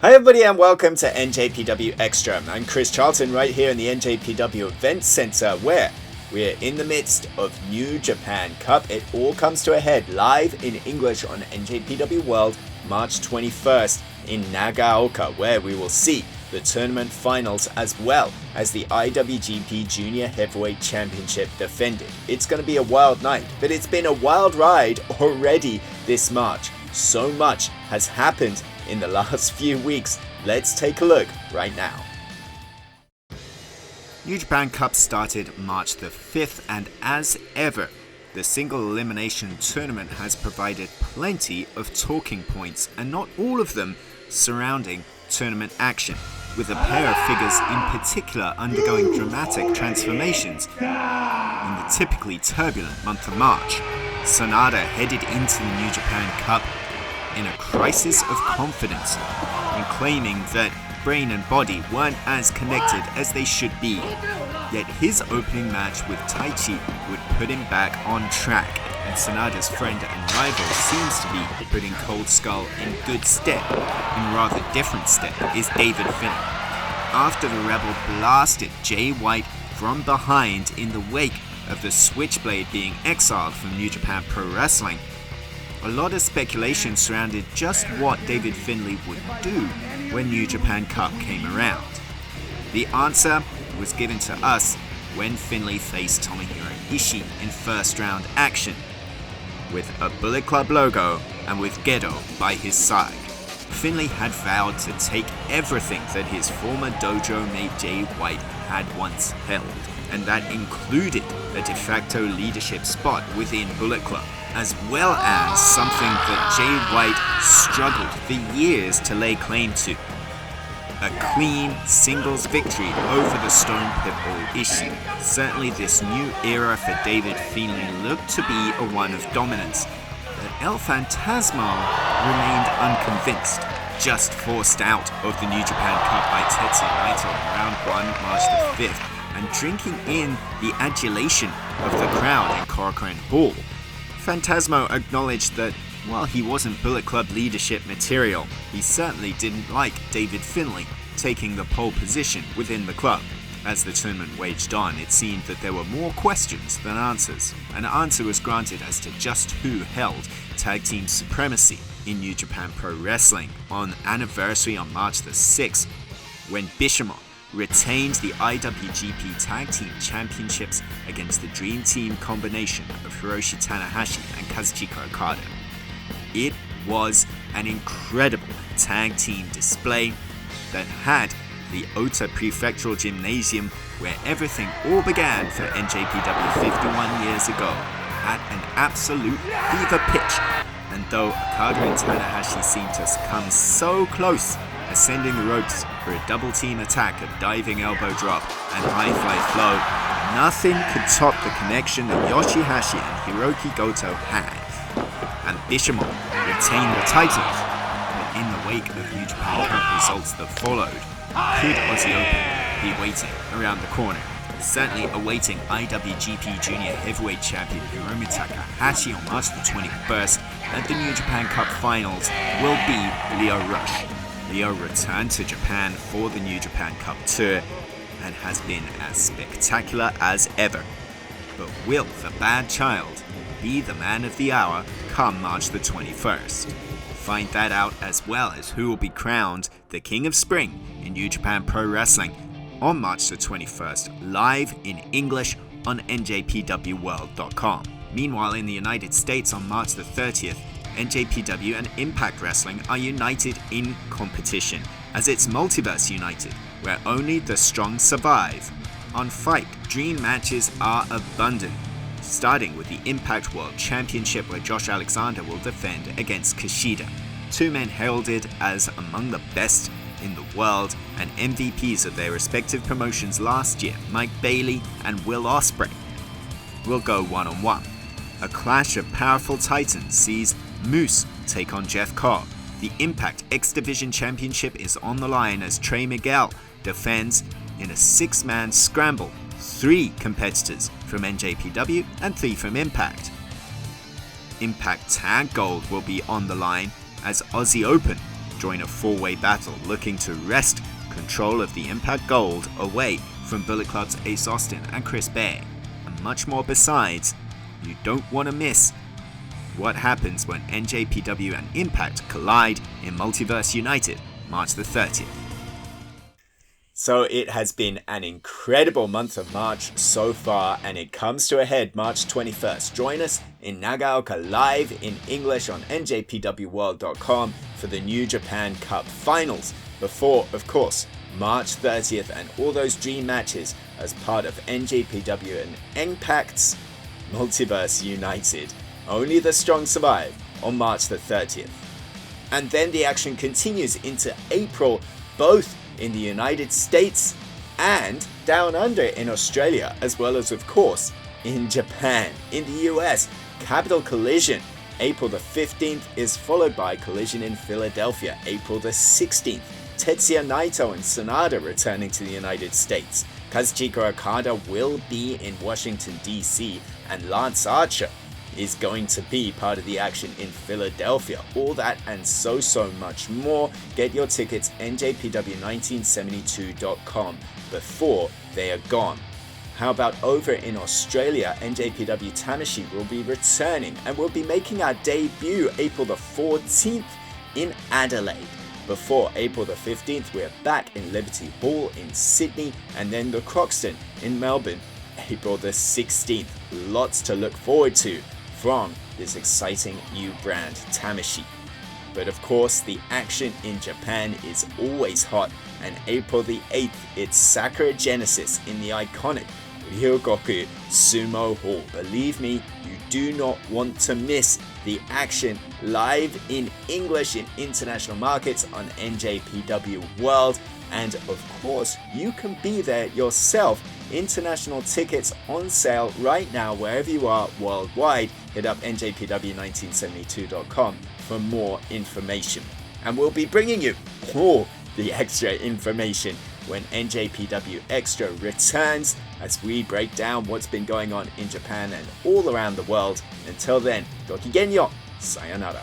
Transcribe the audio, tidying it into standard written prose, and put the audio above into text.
Hi everybody and welcome to NJPW XTRA. I'm Chris Charlton right here in the NJPW Event Center where we're in the midst of New Japan Cup. It all comes to a head live in English on NJPW World March 21st in Nagaoka, where we will see the tournament finals as well as the IWGP Junior Heavyweight Championship defended. It's going to be a wild night, but it's been a wild ride already this March. So much has happened in the last few weeks. Let's take a look right now. New Japan Cup started March the 5th, and as ever, the single elimination tournament has provided plenty of talking points, and not all of them surrounding tournament action, with a pair of figures in particular undergoing dramatic transformations in the typically turbulent month of March. Sanada headed into the New Japan Cup in a crisis of confidence and claiming that brain and body weren't as connected as they should be. Yet his opening match with Taichi would put him back on track, and Sanada's friend and rival seems to be putting Cold Skull in good stead. In rather different stead is David Finlay. After the Rebel blasted Jay White from behind in the wake of the Switchblade being exiled from New Japan Pro Wrestling, a lot of speculation surrounded just what David Finlay would do when New Japan Cup came around. The answer was given to us when Finlay faced Tomohiro Ishii in first round action, with a Bullet Club logo and with Gedo by his side. Finlay had vowed to take everything that his former dojo mate Jay White had once held, and that included a de facto leadership spot within Bullet Club, as well as something that Jay White struggled for years to lay claim to: a clean singles victory over the Stone Pitbull Ishii. Certainly this new era for David Finlay looked to be a one of dominance, but El Phantasmo remained unconvinced, just forced out of the New Japan Cup by Tetsuya Naito in round 1 March the 5th, and drinking in the adulation of the crowd in Korakuen Hall. Phantasmo acknowledged that while he wasn't Bullet Club leadership material, he certainly didn't like David Finlay taking the pole position within the club. As the tournament waged on, it seemed that there were more questions than answers. An answer was granted as to just who held tag team supremacy in New Japan Pro Wrestling on anniversary on March the 6th, when Bishamon retained the IWGP Tag Team Championships against the Dream Team combination of Hiroshi Tanahashi and Kazuchika Okada. It was an incredible tag team display that had the Ota Prefectural Gymnasium, where everything all began for NJPW 51 years ago, at an absolute fever pitch. And though Okada and Tanahashi seemed to come so close, ascending the ropes for a double team attack of diving elbow drop and high fly flow, nothing could top the connection that Yoshihashi and Hiroki Goto had. And Bishamon retained the titles, but in the wake of New Japan Cup results that followed, could Aussie Open be waiting around the corner? Certainly awaiting IWGP Junior Heavyweight Champion Hiromu Takahashi on March the 21st at the New Japan Cup Finals will be Lio Rush. Lio returned to Japan for the New Japan Cup Tour and has been as spectacular as ever. But will the bad child be the man of the hour come March the 21st? Find that out, as well as who will be crowned the King of Spring in New Japan Pro Wrestling on March the 21st, live in English on NJPWWorld.com. Meanwhile, in the United States on March the 30th, NJPW and Impact Wrestling are united in competition, as it's Multiverse United, where only the strong survive. On Fight, dream matches are abundant, starting with the Impact World Championship, where Josh Alexander will defend against Kushida. Two men heralded as among the best in the world and MVPs of their respective promotions last year, Mike Bailey and Will Ospreay, will go one-on-one. A clash of powerful titans sees Moose take on Jeff Cobb. The Impact X Division Championship is on the line as Trey Miguel defends in a 6-man scramble, 3 competitors from NJPW and 3 from Impact. Impact Tag Gold will be on the line as Aussie Open join a four-way battle looking to wrest control of the Impact Gold away from Bullet Club's Ace Austin and Chris Bay, and much more besides. You don't want to miss what happens when NJPW and Impact collide in Multiverse United, March the 30th. So it has been an incredible month of March so far, and it comes to a head March 21st. Join us in Nagaoka live in English on njpwworld.com for the New Japan Cup Finals, before, of course, March 30th and all those dream matches as part of NJPW and Impact's Multiverse United. Only the strong survive on March the 30th. And then the action continues into April, both in the United States and down under in Australia, as well as, of course, in Japan. In the US, Capital Collision April the 15th is followed by Collision in Philadelphia April the 16th. Tetsuya Naito and Sanada returning to the United States. Kazuchika Okada will be in Washington DC, and Lance Archer is going to be part of the action in Philadelphia. All that and so much more. Get your tickets njpw1972.com before they are gone. How about over in Australia, NJPW Tamashii will be returning and we'll be making our debut April the 14th in Adelaide. Before April the 15th, we're back in Liberty Hall in Sydney, and then the Croxton in Melbourne, April the 16th. Lots to look forward to from this exciting new brand, Tamashii. But of course, the action in Japan is always hot, and April the 8th, it's Sakura Genesis in the iconic Ryogoku Sumo Hall. Believe me, you do not want to miss the action live in English in international markets on NJPW World. And of course, you can be there yourself. International tickets on sale right now wherever you are worldwide. Hit up njpw1972.com for more information. And we'll be bringing you all the extra information when NJPW Extra returns, as we break down what's been going on in Japan and all around the world. Until then, gokigenyo, sayonara.